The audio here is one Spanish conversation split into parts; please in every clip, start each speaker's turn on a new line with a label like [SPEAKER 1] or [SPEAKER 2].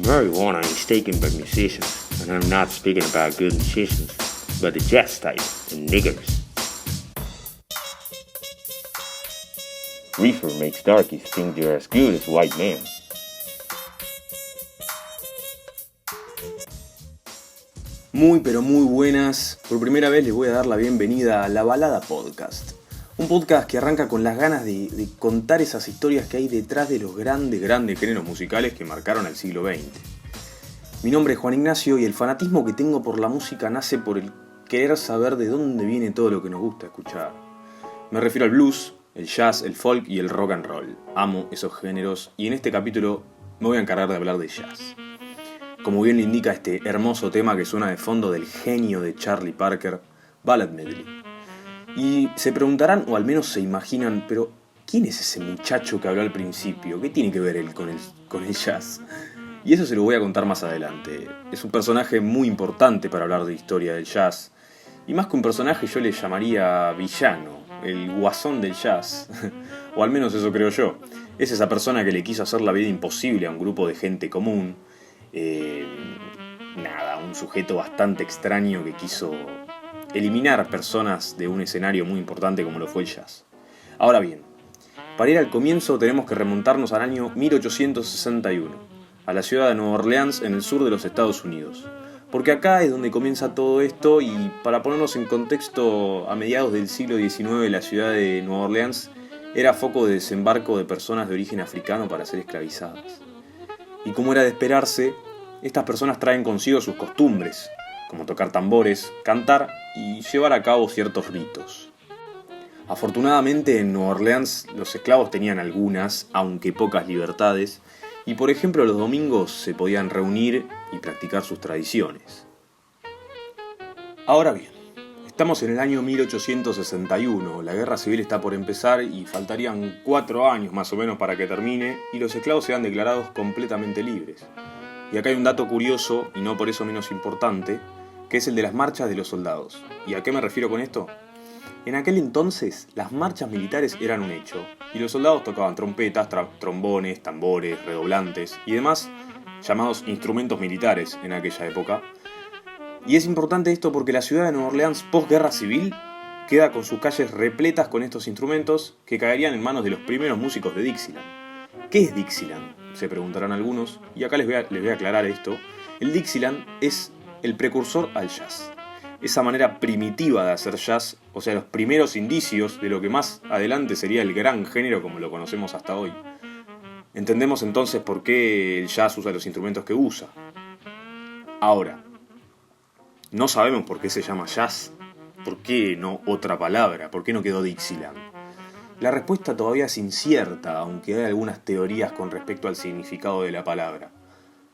[SPEAKER 1] Marijuana is taken by musicians, and I'm not speaking about good musicians, but the jazz type and niggers. Reefer makes darkies think they're as good as white men.
[SPEAKER 2] Muy pero muy buenas. Por primera vez les voy a dar la bienvenida a La Balada Podcast. Un podcast que arranca con las ganas de contar esas historias que hay detrás de los grandes géneros musicales que marcaron el siglo XX. Mi nombre es Juan Ignacio y el fanatismo que tengo por la música nace por el querer saber de dónde viene todo lo que nos gusta escuchar. Me refiero al blues, el jazz, el folk y el rock and roll. Amo esos géneros y en este capítulo me voy a encargar de hablar de jazz. Como bien le indica este hermoso tema que suena de fondo del genio de Charlie Parker, Ballad Medley. Y se preguntarán, o al menos se imaginan, pero ¿quién es ese muchacho que habló al principio? ¿Qué tiene que ver él con el jazz? Y eso se lo voy a contar más adelante. Es un personaje muy importante para hablar de historia del jazz. Y más que un personaje yo le llamaría villano, el guasón del jazz. O al menos eso creo yo. Es esa persona que le quiso hacer la vida imposible a un grupo de gente común. Un sujeto bastante extraño que quiso eliminar personas de un escenario muy importante como lo fue el jazz. Ahora bien, para ir al comienzo tenemos que remontarnos al año 1861, a la ciudad de Nueva Orleans en el sur de los Estados Unidos. Porque acá es donde comienza todo esto y para ponernos en contexto, a mediados del siglo XIX la ciudad de Nueva Orleans era foco de desembarco de personas de origen africano para ser esclavizadas. Y como era de esperarse, estas personas traen consigo sus costumbres, como tocar tambores, cantar y llevar a cabo ciertos ritos. Afortunadamente en Nueva Orleans los esclavos tenían algunas, aunque pocas libertades, y por ejemplo los domingos se podían reunir y practicar sus tradiciones. Ahora bien, estamos en el año 1861, la guerra civil está por empezar y faltarían 4 años más o menos para que termine y los esclavos sean declarados completamente libres. Y acá hay un dato curioso, y no por eso menos importante, que es el de las marchas de los soldados. ¿Y a qué me refiero con esto? En aquel entonces, las marchas militares eran un hecho, y los soldados tocaban trompetas, trombones, tambores, redoblantes y demás llamados instrumentos militares en aquella época. Y es importante esto porque la ciudad de Nueva Orleans, post-guerra civil, queda con sus calles repletas con estos instrumentos que caerían en manos de los primeros músicos de Dixieland. ¿Qué es Dixieland? Se preguntarán algunos, y acá les voy a aclarar esto. El Dixieland es el precursor al jazz. Esa manera primitiva de hacer jazz, o sea, los primeros indicios de lo que más adelante sería el gran género como lo conocemos hasta hoy. Entendemos entonces por qué el jazz usa los instrumentos que usa. Ahora, no sabemos por qué se llama jazz, por qué no otra palabra, por qué no quedó Dixieland. La respuesta todavía es incierta, aunque hay algunas teorías con respecto al significado de la palabra.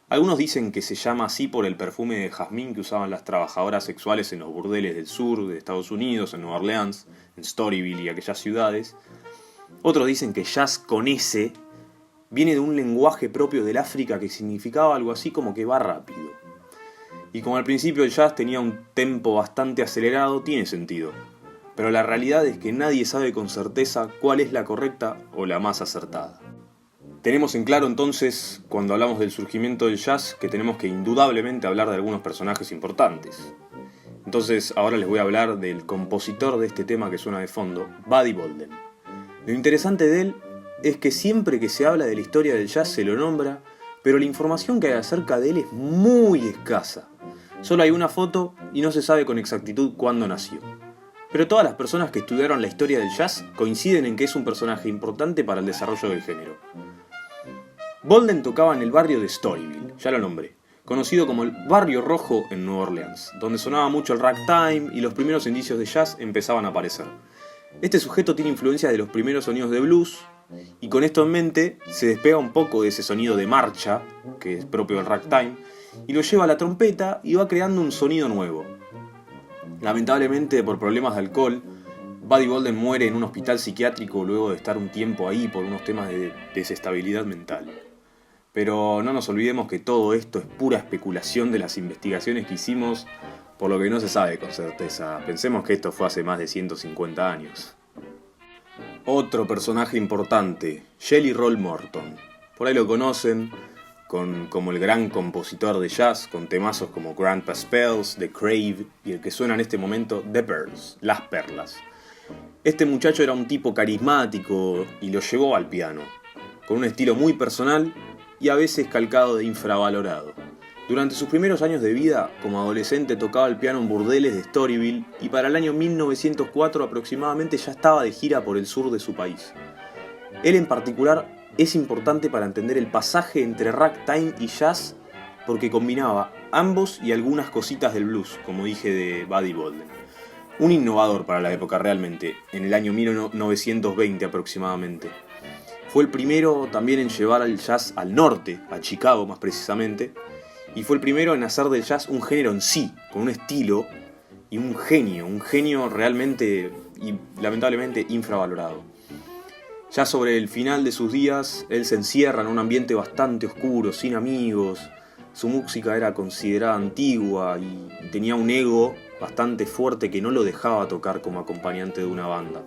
[SPEAKER 2] Algunos dicen que se llama así por el perfume de jazmín que usaban las trabajadoras sexuales en los burdeles del sur de Estados Unidos, en Nueva Orleans, en Storyville y aquellas ciudades. Otros dicen que jazz con S viene de un lenguaje propio del África que significaba algo así como que va rápido. Y como al principio el jazz tenía un tempo bastante acelerado, tiene sentido. Pero la realidad es que nadie sabe con certeza cuál es la correcta o la más acertada. Tenemos en claro entonces, cuando hablamos del surgimiento del jazz, que tenemos que indudablemente hablar de algunos personajes importantes. Entonces ahora les voy a hablar del compositor de este tema que suena de fondo, Buddy Bolden. Lo interesante de él es que siempre que se habla de la historia del jazz se lo nombra, pero la información que hay acerca de él es muy escasa. Solo hay una foto y no se sabe con exactitud cuándo nació. Pero todas las personas que estudiaron la historia del jazz coinciden en que es un personaje importante para el desarrollo del género. Bolden tocaba en el barrio de Storyville, ya lo nombré, conocido como el Barrio Rojo en Nueva Orleans, donde sonaba mucho el ragtime y los primeros indicios de jazz empezaban a aparecer. Este sujeto tiene influencias de los primeros sonidos de blues, y con esto en mente se despega un poco de ese sonido de marcha, que es propio del ragtime, y lo lleva a la trompeta y va creando un sonido nuevo. Lamentablemente, por problemas de alcohol, Buddy Bolden muere en un hospital psiquiátrico luego de estar un tiempo ahí por unos temas de desestabilidad mental. Pero no nos olvidemos que todo esto es pura especulación de las investigaciones que hicimos, por lo que no se sabe con certeza. Pensemos que esto fue hace más de 150 años. Otro personaje importante, Jelly Roll Morton. Por ahí lo conocen como el gran compositor de jazz, con temazos como Grandpa Spells, The Crave y el que suena en este momento, The Pearls, Las Perlas. Este muchacho era un tipo carismático y lo llevó al piano, con un estilo muy personal y a veces calcado de infravalorado. Durante sus primeros años de vida, como adolescente tocaba el piano en burdeles de Storyville y para el año 1904 aproximadamente ya estaba de gira por el sur de su país. Él en particular es importante para entender el pasaje entre ragtime y jazz porque combinaba ambos y algunas cositas del blues, como dije de Buddy Bolden. Un innovador para la época realmente, en el año 1920 aproximadamente. Fue el primero también en llevar al jazz al norte, a Chicago más precisamente, y fue el primero en hacer del jazz un género en sí, con un estilo y un genio realmente y lamentablemente infravalorado. Ya sobre el final de sus días, él se encierra en un ambiente bastante oscuro, sin amigos, su música era considerada antigua y tenía un ego bastante fuerte que no lo dejaba tocar como acompañante de una banda.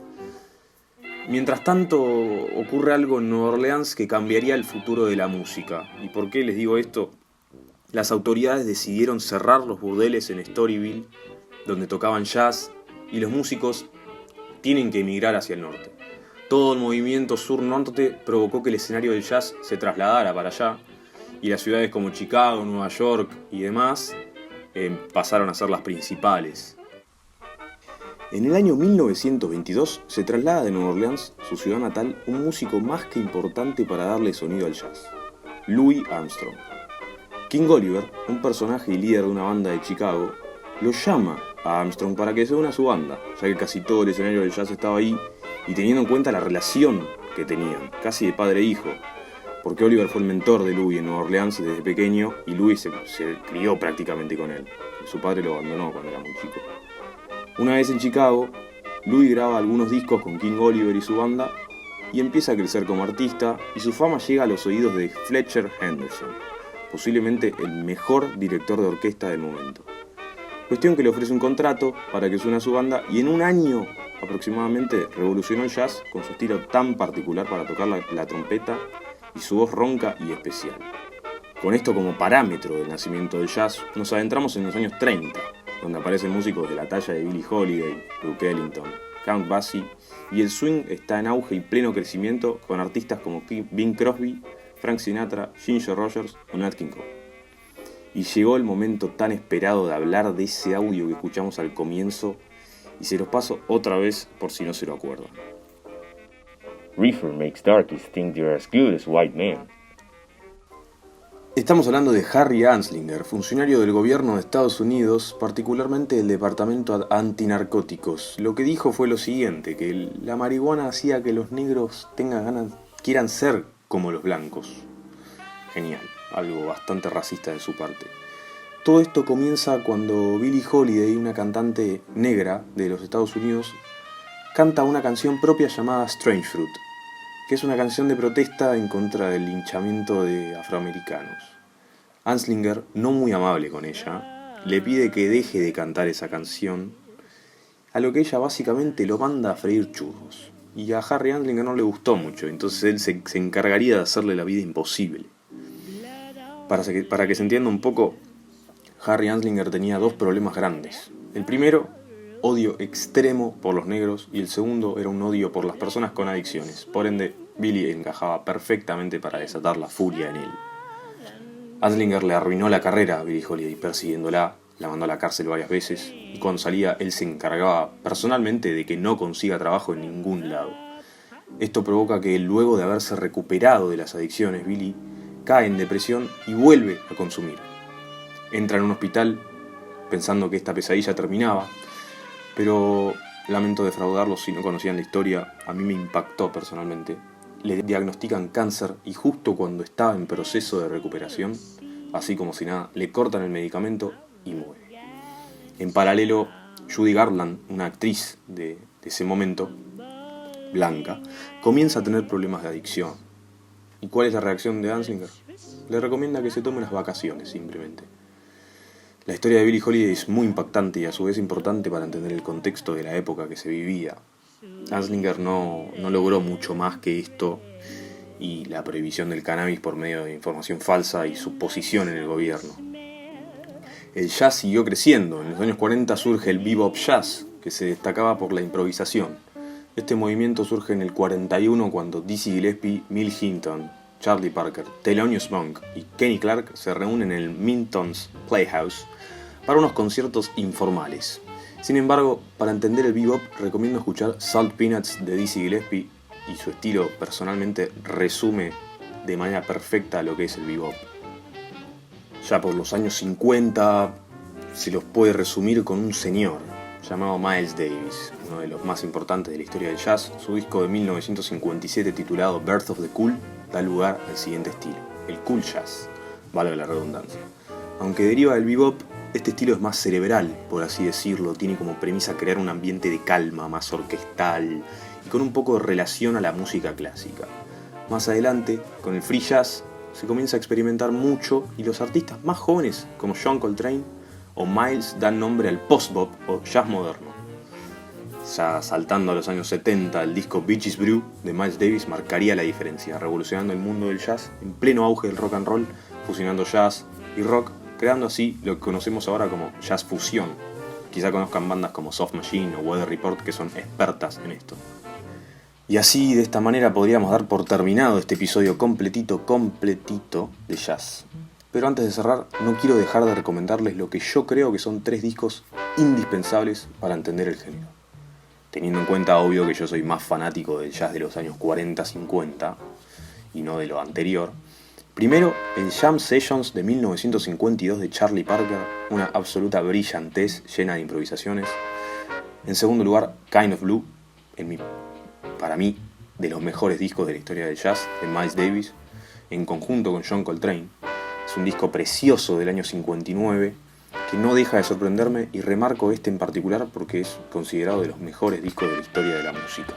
[SPEAKER 2] Mientras tanto, ocurre algo en Nueva Orleans que cambiaría el futuro de la música. ¿Y por qué les digo esto? Las autoridades decidieron cerrar los burdeles en Storyville, donde tocaban jazz, y los músicos tienen que emigrar hacia el norte. Todo el movimiento sur-norte provocó que el escenario del jazz se trasladara para allá, y las ciudades como Chicago, Nueva York y demás pasaron a ser las principales. En el año 1922 se traslada de Nueva Orleans, su ciudad natal, un músico más que importante para darle sonido al jazz, Louis Armstrong. King Oliver, un personaje y líder de una banda de Chicago, lo llama a Armstrong para que se una a su banda, ya que casi todo el escenario del jazz estaba ahí, y teniendo en cuenta la relación que tenían, casi de padre e hijo, porque Oliver fue el mentor de Louis en Nueva Orleans desde pequeño y Louis se crió prácticamente con él. Su padre lo abandonó cuando era muy chico. Una vez en Chicago, Louis graba algunos discos con King Oliver y su banda y empieza a crecer como artista y su fama llega a los oídos de Fletcher Henderson, posiblemente el mejor director de orquesta del momento. Cuestión que le ofrece un contrato para que suene a su banda y en un año aproximadamente revolucionó el jazz con su estilo tan particular para tocar la trompeta y su voz ronca y especial. Con esto como parámetro del nacimiento del jazz, nos adentramos en los años 30, donde aparecen músicos de la talla de Billie Holiday, Duke Ellington, Count Basie, y el swing está en auge y pleno crecimiento con artistas como Bing Crosby, Frank Sinatra, Ginger Rogers o Nat King Cole. Y llegó el momento tan esperado de hablar de ese audio que escuchamos al comienzo, y se los paso otra vez por si no se lo acuerdan.
[SPEAKER 1] Reefer makes darkies think they're as good as white men.
[SPEAKER 2] Estamos hablando de Harry Anslinger, funcionario del gobierno de Estados Unidos, particularmente del Departamento Antinarcóticos. Lo que dijo fue lo siguiente, que la marihuana hacía que los negros quieran ser como los blancos. Genial, algo bastante racista de su parte. Todo esto comienza cuando Billie Holiday, una cantante negra de los Estados Unidos, canta una canción propia llamada Strange Fruit, que es una canción de protesta en contra del linchamiento de afroamericanos. Anslinger, no muy amable con ella, le pide que deje de cantar esa canción, a lo que ella básicamente lo manda a freír churros. Y a Harry Anslinger no le gustó mucho, entonces él se encargaría de hacerle la vida imposible. Para que se entienda un poco, Harry Anslinger tenía dos problemas grandes. El primero, odio extremo por los negros, y el segundo era un odio por las personas con adicciones. Por ende, Billie encajaba perfectamente para desatar la furia en él. Anslinger le arruinó la carrera a Billie Holiday persiguiéndola, la mandó a la cárcel varias veces, y cuando salía él se encargaba personalmente de que no consiga trabajo en ningún lado. Esto provoca que luego de haberse recuperado de las adicciones, Billie cae en depresión y vuelve a consumir. Entra en un hospital pensando que esta pesadilla terminaba, pero lamento defraudarlos si no conocían la historia, a mí me impactó personalmente. Le diagnostican cáncer y justo cuando estaba en proceso de recuperación, así como si nada, le cortan el medicamento y muere. En paralelo, Judy Garland, una actriz de ese momento, blanca, comienza a tener problemas de adicción. ¿Y cuál es la reacción de Anslinger? Le recomienda que se tome unas vacaciones simplemente. La historia de Billie Holiday es muy impactante y a su vez importante para entender el contexto de la época que se vivía. Anslinger no logró mucho más que esto y la prohibición del cannabis por medio de información falsa y su posición en el gobierno. El jazz siguió creciendo. En los años 40 surge el bebop jazz, que se destacaba por la improvisación. Este movimiento surge en el 41 cuando Dizzy Gillespie, Bill Hinton, Charlie Parker, Thelonious Monk y Kenny Clarke se reúnen en el Minton's Playhouse para unos conciertos informales. Sin embargo, para entender el bebop recomiendo escuchar Salt Peanuts de Dizzy Gillespie, y su estilo personalmente resume de manera perfecta lo que es el bebop. Ya por los años 50 se los puede resumir con un señor llamado Miles Davis, uno de los más importantes de la historia del jazz. Su disco de 1957 titulado Birth of the Cool da lugar al siguiente estilo, el cool jazz, valga la redundancia. Aunque deriva del bebop, este estilo es más cerebral, por así decirlo, tiene como premisa crear un ambiente de calma, más orquestal y con un poco de relación a la música clásica. Más adelante, con el free jazz, se comienza a experimentar mucho y los artistas más jóvenes, como John Coltrane o Miles, dan nombre al post-bop o jazz moderno. Ya saltando a los años 70, el disco Bitches Brew de Miles Davis marcaría la diferencia, revolucionando el mundo del jazz en pleno auge del rock and roll, fusionando jazz y rock, creando así lo que conocemos ahora como jazz fusión. Quizá conozcan bandas como Soft Machine o Weather Report que son expertas en esto. Y así, de esta manera, podríamos dar por terminado este episodio completito de jazz. Pero antes de cerrar, no quiero dejar de recomendarles lo que yo creo que son 3 discos indispensables para entender el género. Teniendo en cuenta, obvio, que yo soy más fanático del jazz de los años 40-50 y no de lo anterior. Primero, el Jam Sessions de 1952 de Charlie Parker, una absoluta brillantez llena de improvisaciones. En segundo lugar, Kind of Blue, para mí, de los mejores discos de la historia del jazz, de Miles Davis, en conjunto con John Coltrane. Es un disco precioso del año 59, que no deja de sorprenderme, y remarco este en particular porque es considerado de los mejores discos de la historia de la música.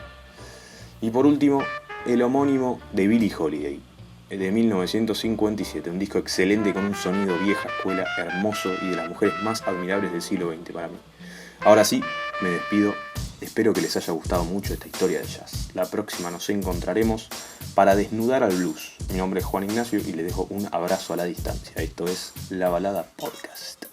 [SPEAKER 2] Y por último, el homónimo de Billie Holiday, de 1957, un disco excelente con un sonido vieja escuela, hermoso y de las mujeres más admirables del siglo XX para mí. Ahora sí, me despido. Espero que les haya gustado mucho esta historia de jazz. La próxima nos encontraremos para desnudar al blues. Mi nombre es Juan Ignacio y les dejo un abrazo a la distancia. Esto es La Balada Podcast.